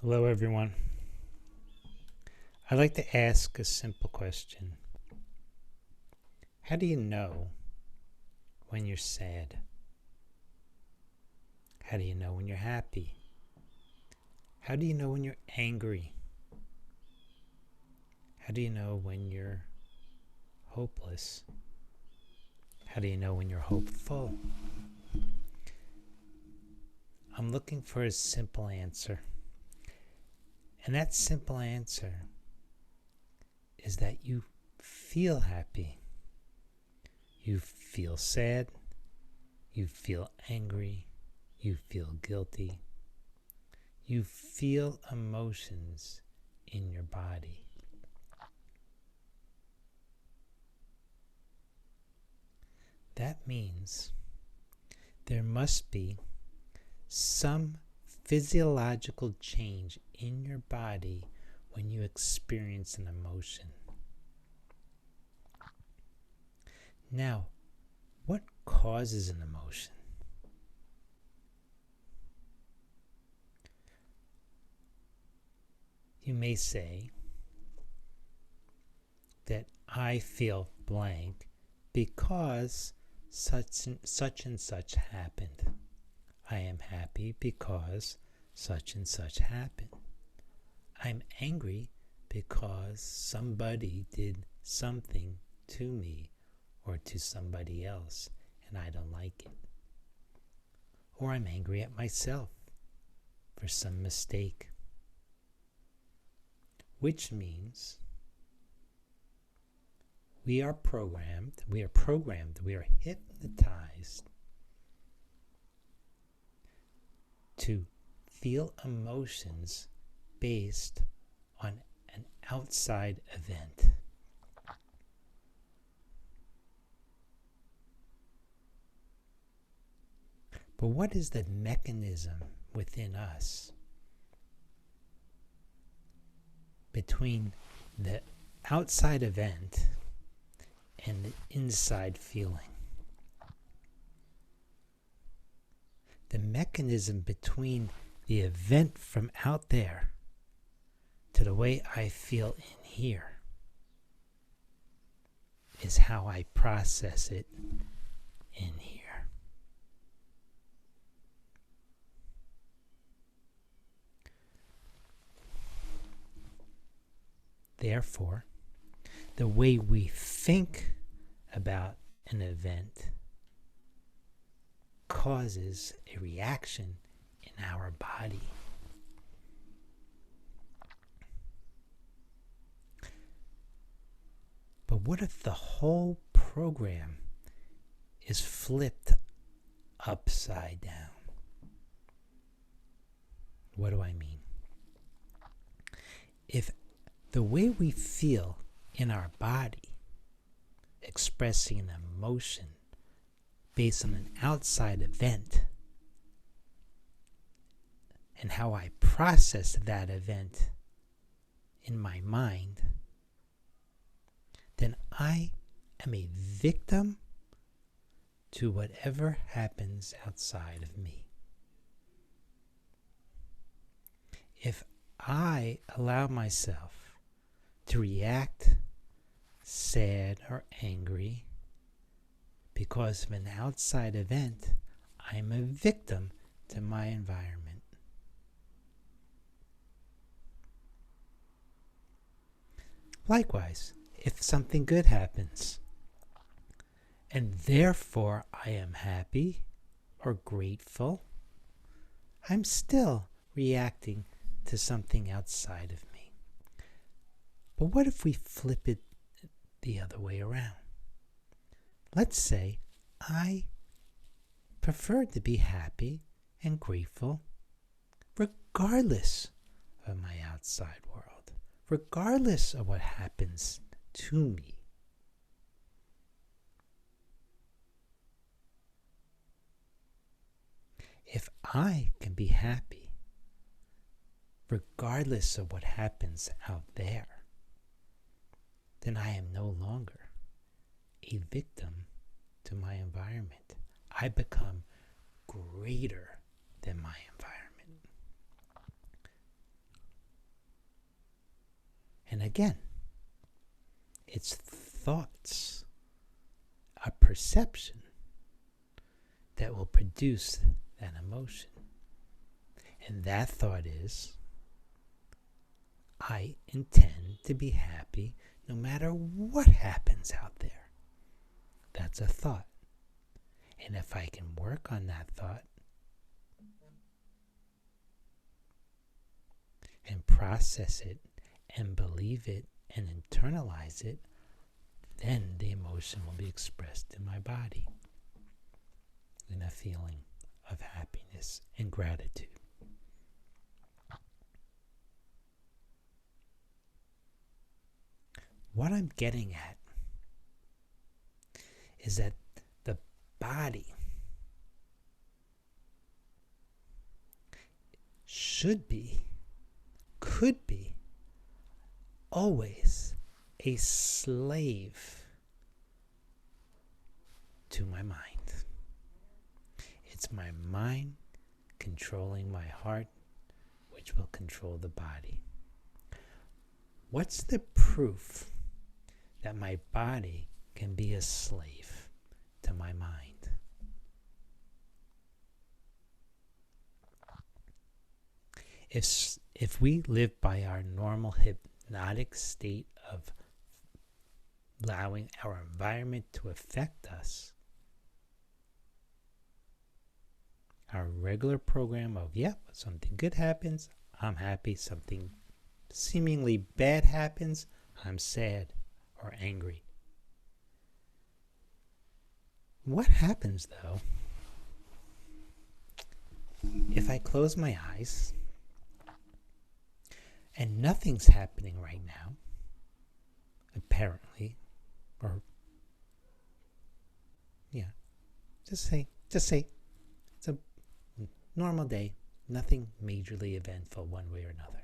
Hello, everyone. I'd like to ask a simple question. How do you know when you're sad? How do you know when you're happy? How do you know when you're angry? How do you know when you're hopeless? How do you know when you're hopeful? I'm looking for a simple answer. And that simple answer is that you feel happy. You feel sad. You feel angry. You feel guilty. You feel emotions in your body. That means there must be some physiological change in your body when you experience an emotion. Now, what causes an emotion? You may say that I feel blank because such and such happened. I am happy because such and such happened. I'm angry because somebody did something to me or to somebody else and I don't like it. Or I'm angry at myself for some mistake. Which means we are hypnotized to feel emotions based on an outside event. But what is the mechanism within us between the outside event and the inside feeling? The mechanism between the event from out there to the way I feel in here is how I process it in here. Therefore, the way we think about an event causes a reaction in our body. But what if the whole program is flipped upside down? What do I mean? If the way we feel in our body, expressing an emotion based on an outside event, and how I process that event in my mind, then I am a victim to whatever happens outside of me. If I allow myself to react sad or angry because of an outside event, I'm a victim to my environment. Likewise, if something good happens, and therefore I am happy or grateful, I'm still reacting to something outside of me. But what if we flip it the other way around? Let's say I prefer to be happy and grateful regardless of my outside world, regardless of what happens to me. If I can be happy regardless of what happens out there, then I am no longer a victim to my environment. I become greater than my environment. again, it's thoughts, a perception that will produce that emotion. And that thought is, I intend to be happy no matter what happens out there. That's a thought. And if I can work on that thought and process it and believe it and internalize it, then the emotion will be expressed in my body in a feeling of happiness and gratitude. What I'm getting at is that the body should be, could be, always a slave to my mind. It's my mind controlling my heart, which will control the body. What's the proof that my body can be a slave to my mind? If we live by our normal hypnotic state of allowing our environment to affect us, our regular program of, something good happens, I'm happy, something seemingly bad happens, I'm sad or angry. What happens, though, if I close my eyes and nothing's happening right now, apparently, or, just say it's a normal day, nothing majorly eventful one way or another.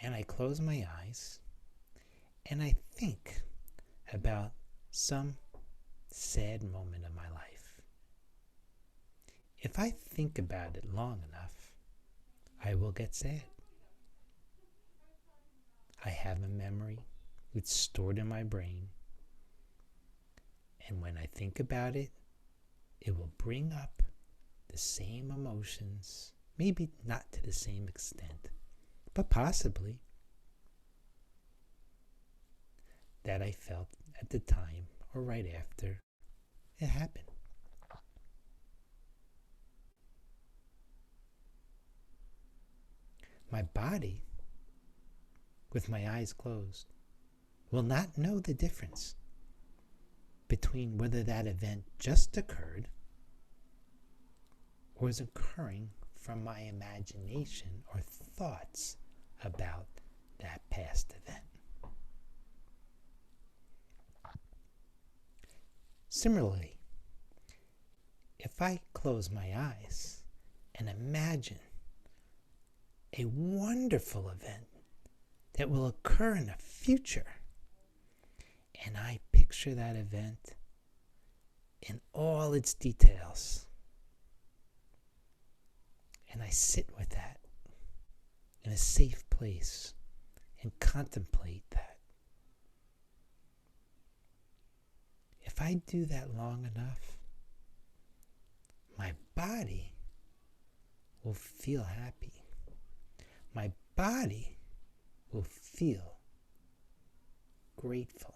And I close my eyes and I think about some sad moment of my life. If I think about it long enough, I will get sad. I have a memory, it's stored in my brain, and when I think about it, it will bring up the same emotions, maybe not to the same extent, but possibly, that I felt at the time or right after it happened. My body, with my eyes closed, will not know the difference between whether that event just occurred or is occurring from my imagination or thoughts about that past event. Similarly, if I close my eyes and imagine a wonderful event that will occur in the future, and I picture that event in all its details, and I sit with that in a safe place and contemplate that. If I do that long enough, my body will feel happy. My body will feel grateful.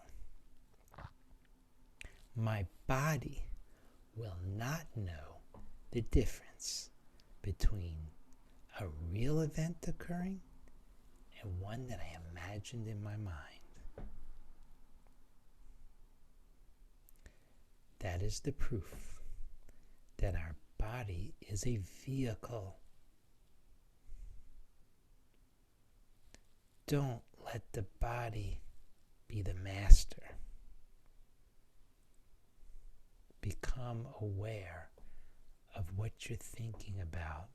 My body will not know the difference between a real event occurring and one that I imagined in my mind. That is the proof that our body is a vehicle. Don't let the body be the master. Become aware of what you're thinking about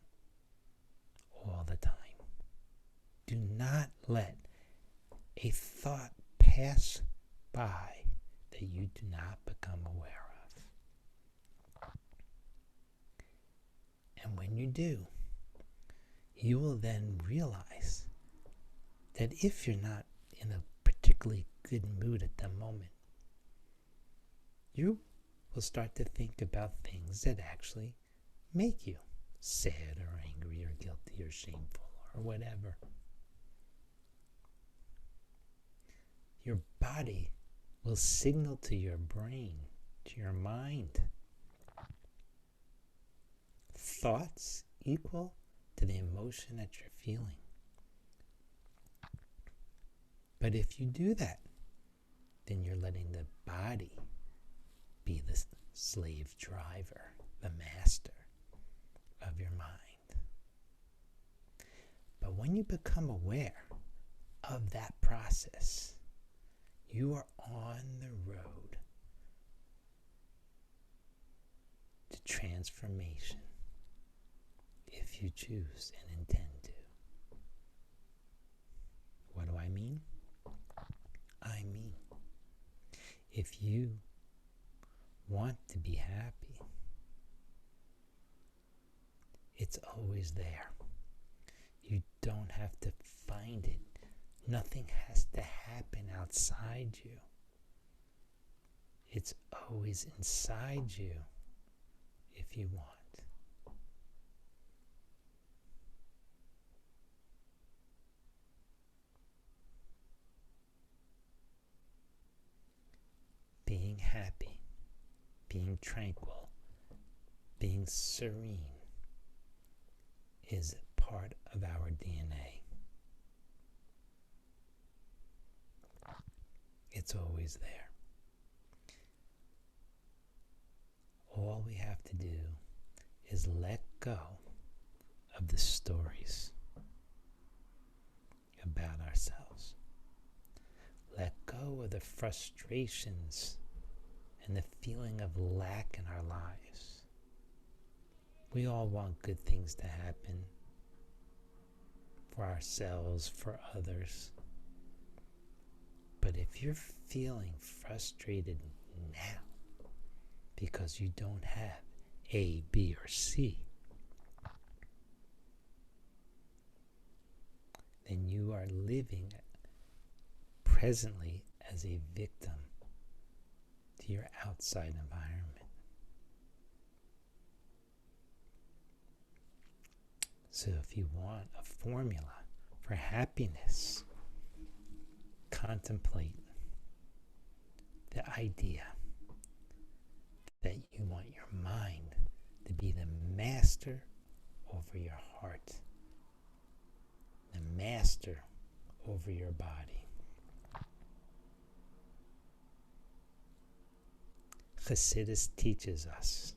all the time. Do not let a thought pass by that you do not become aware of. And when you do, you will then realize that if you're not in a particularly good mood at the moment, you will start to think about things that actually make you sad or angry or guilty or shameful or whatever. Your body will signal to your brain, to your mind. Thoughts equal to the emotion that you're feeling. But if you do that, then you're letting the body be the slave driver, the master of your mind. But when you become aware of that process, you are on the road to transformation if you choose and intend to. What do I mean? I mean, if you want to be happy, it's always there. You don't have to find it. Nothing has to happen outside you. It's always inside you if you want. Being happy, being tranquil, being serene is part of our DNA. It's always there. All we have to do is let go of the stories about ourselves. Let go of the frustrations and the feeling of lack in our lives. We all want good things to happen for ourselves, for others. But if you're feeling frustrated now because you don't have A, B, or C, then you are living presently as a victim to your outside environment. So if you want a formula for happiness, contemplate the idea that you want your mind to be the master over your heart, the master over your body. Chassidus teaches us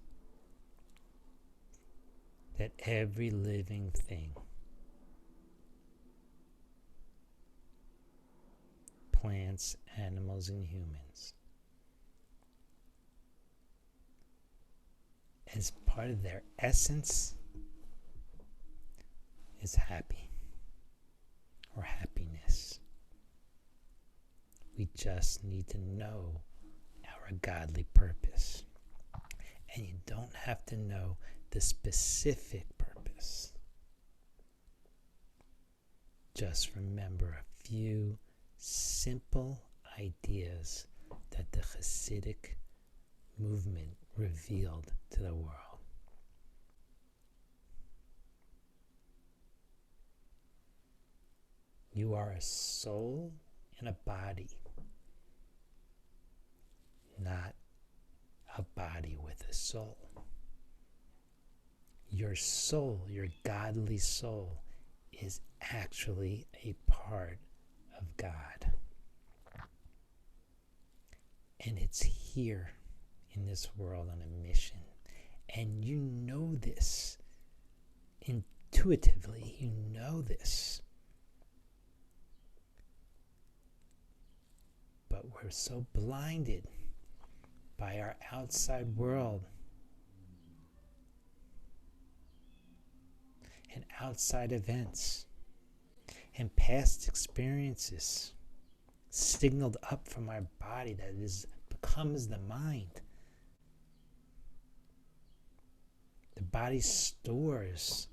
that every living thing, plants, animals, and humans, as part of their essence, is happy or happiness. We just need to know our godly purpose. And you don't have to know the specific purpose. Just remember a few simple ideas that the Hasidic movement revealed to the world. You are a soul in a body, not a body with a soul. Your soul, your godly soul, is actually a part of God. And it's here in this world on a mission. And you know this. Intuitively, you know this. But we're so blinded by our outside world and outside events and past experiences signaled up from our body that becomes the mind. The body stores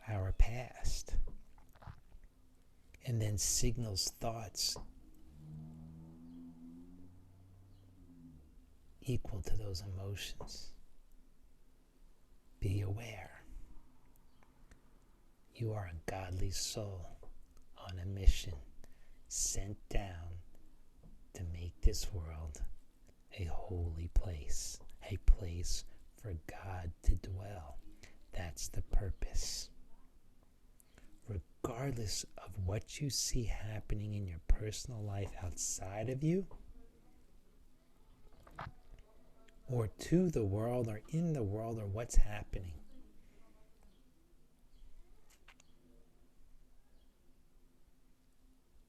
our past. and then signals thoughts equal to those emotions. Be aware. You are a godly soul on a mission, sent down to make this world a holy place, a place for God to dwell. That's the purpose. Regardless of what you see happening in your personal life outside of you, or to the world, or in the world, or what's happening,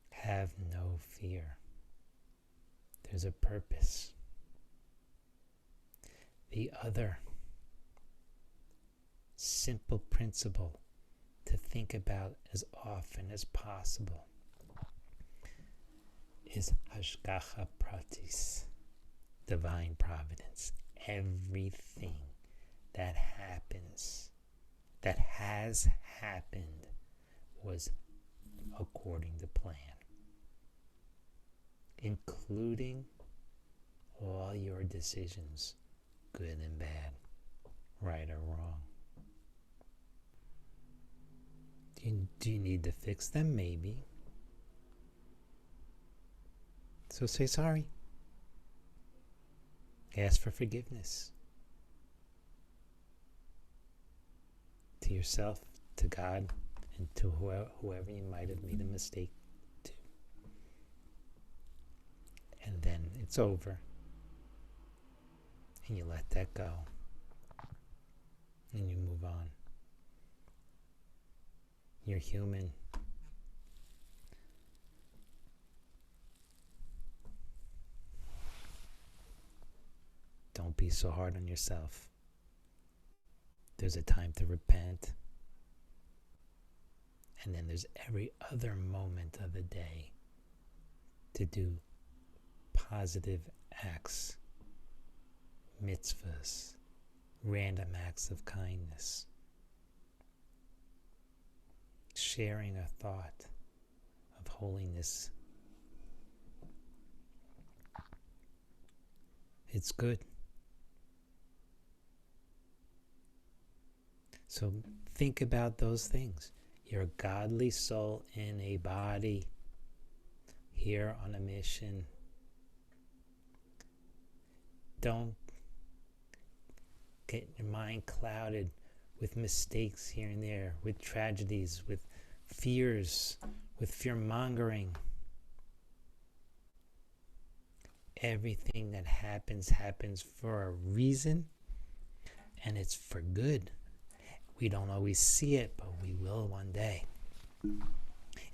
have no fear. There's a purpose. The other simple principle to think about as often as possible is Hashgacha Pratis, divine providence. Everything that happens, that has happened, was according to plan, including all your decisions, good and bad, right or wrong. Do you need to fix them? Maybe. So say sorry. Ask for forgiveness. To yourself, to God, and to whoever you might have made a mistake to. And then it's over. And you let that go. And you move on. You're human. Don't be so hard on yourself. There's a time to repent. And then there's every other moment of the day to do positive acts, mitzvahs, random acts of kindness, sharing a thought of holiness. It's good. So think about those things. You're a godly soul in a body, here on a mission. Don't get your mind clouded with mistakes here and there, with tragedies, with fears, with fear-mongering. Everything that happens for a reason, and it's for good. We don't always see it, but we will one day.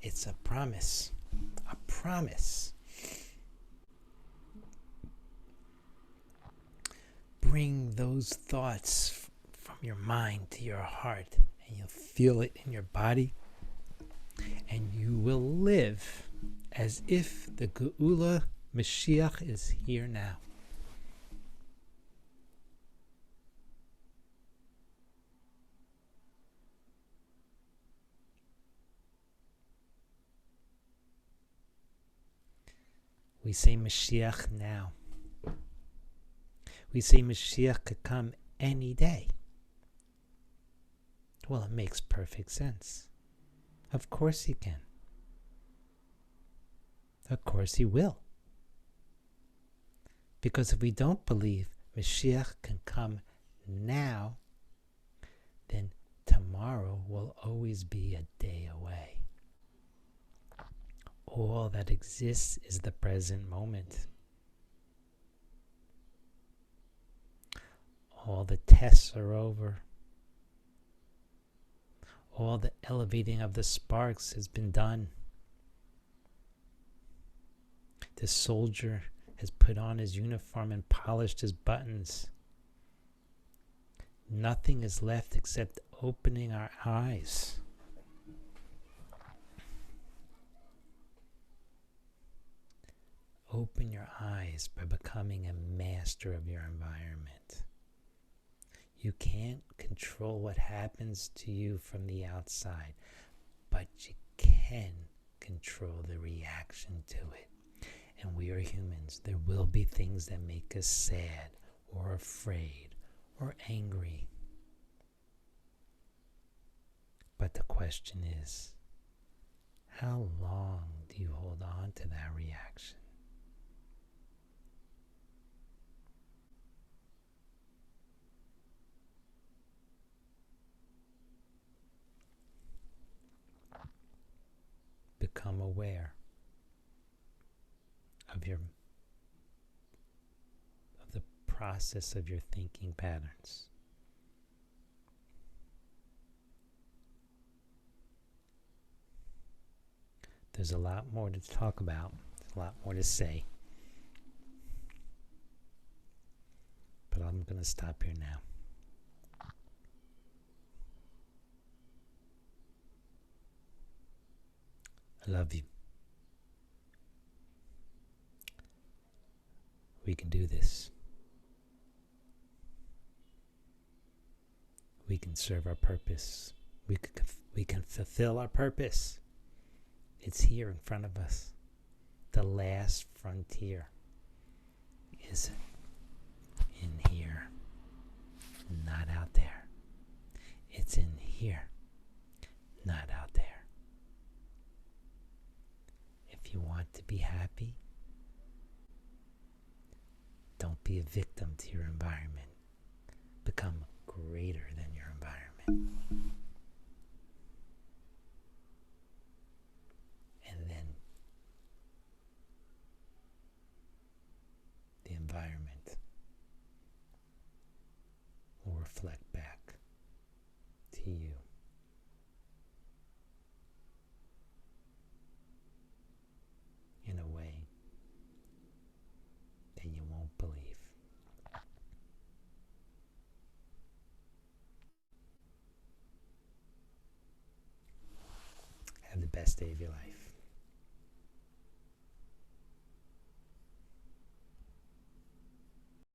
It's a promise. A promise. Bring those thoughts from your mind to your heart, and you'll feel it in your body, and you will live as if the Geula Mashiach is here now. We say Mashiach now. We say Mashiach could come any day. Well, it makes perfect sense. Of course he can. Of course he will. Because if we don't believe Mashiach can come now, then tomorrow will always be a day away. All that exists is the present moment. All the tests are over. All the elevating of the sparks has been done. The soldier has put on his uniform and polished his buttons. Nothing is left except opening our eyes. Open your eyes by becoming a master of your environment. You can't control what happens to you from the outside, but you can control the reaction to it. And we are humans. There will be things that make us sad or afraid or angry. But the question is, how long do you hold on to that reaction? Become aware of the process of your thinking patterns. There's a lot more to talk about, a lot more to say. But I'm going to stop here now. I love you. We can do this. We can serve our purpose. We can fulfill our purpose. It's here in front of us. The last frontier is in here, not out there. It's in here, not out there. If you want to be happy, don't be a victim to your environment. Become greater than your environment. And then the environment will reflect back to you. In a way that you won't believe. Have the best day of your life.